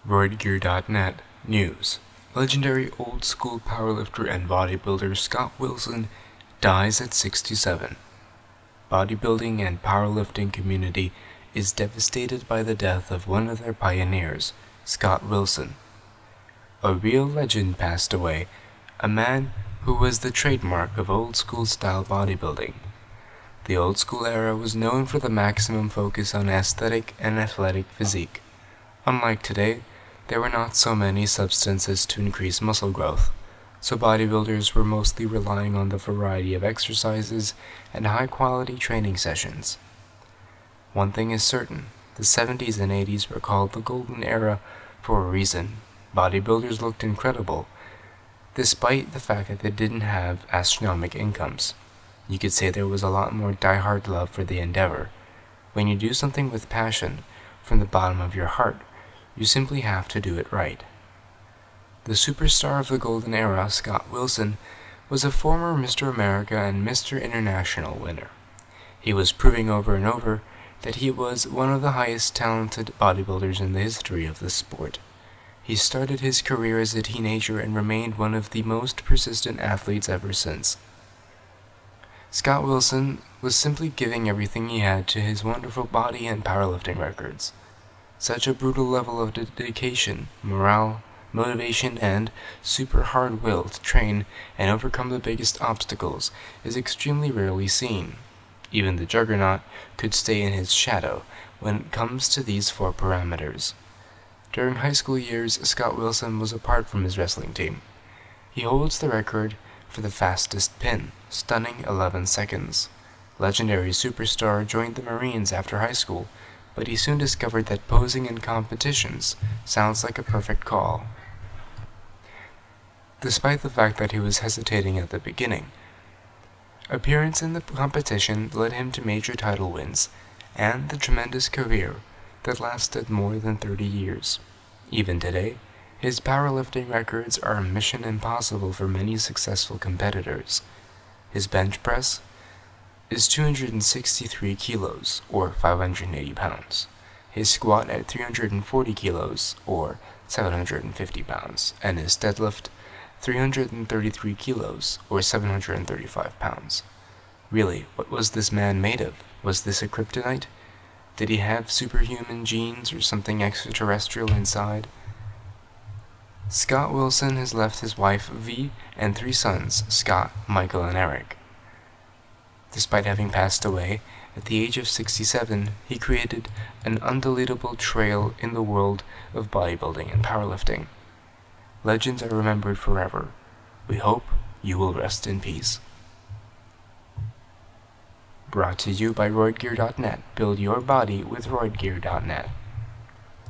RoidGearNet News. Legendary old-school powerlifter and bodybuilder Scott Wilson dies at 67. Bodybuilding and powerlifting community is devastated by the death of one of their pioneers, Scott Wilson. A real legend passed away, a man who was the trademark of old-school style bodybuilding. The old-school era was known for the maximum focus on aesthetic and athletic physique. Unlike today, there were not so many substances to increase muscle growth, so bodybuilders were mostly relying on the variety of exercises and high-quality training sessions. One thing is certain, the 70s and 80s were called the golden era for a reason. Bodybuilders looked incredible, despite the fact that they didn't have astronomical incomes. You could say there was a lot more die-hard love for the endeavor. When you do something with passion, from the bottom of your heart, you simply have to do it right. The superstar of the golden era, Scott Wilson, was a former Mr. America and Mr. International winner. He was proving over and over that he was one of the highest talented bodybuilders in the history of the sport. He started his career as a teenager and remained one of the most persistent athletes ever since. Scott Wilson was simply giving everything he had to his wonderful body and powerlifting records. Such a brutal level of dedication, morale, motivation, and super hard will to train and overcome the biggest obstacles is extremely rarely seen. Even the juggernaut could stay in his shadow when it comes to these four parameters. During high school years, Scott Wilson was apart from his wrestling team. He holds the record for the fastest pin, stunning 11 seconds. Legendary superstar joined the Marines after high school, but he soon discovered that posing in competitions sounds like a perfect call. Despite the fact that he was hesitating at the beginning, appearance in the competition led him to major title wins and the tremendous career that lasted more than 30 years. Even today, his powerlifting records are a mission impossible for many successful competitors. His bench press is 263 kilos, or 580 pounds. His squat at 340 kilos, or 750 pounds, and his deadlift 333 kilos, or 735 pounds. Really, what was this man made of? Was this a kryptonite? Did he have superhuman genes or something extraterrestrial inside? Scott Wilson has left his wife V and 3 sons, Scott, Michael, and Eric. Despite having passed away, at the age of 67, he created an undeletable trail in the world of bodybuilding and powerlifting. Legends are remembered forever. We hope you will rest in peace. Brought to you by RoidGearNet. Build your body with RoidGearNet.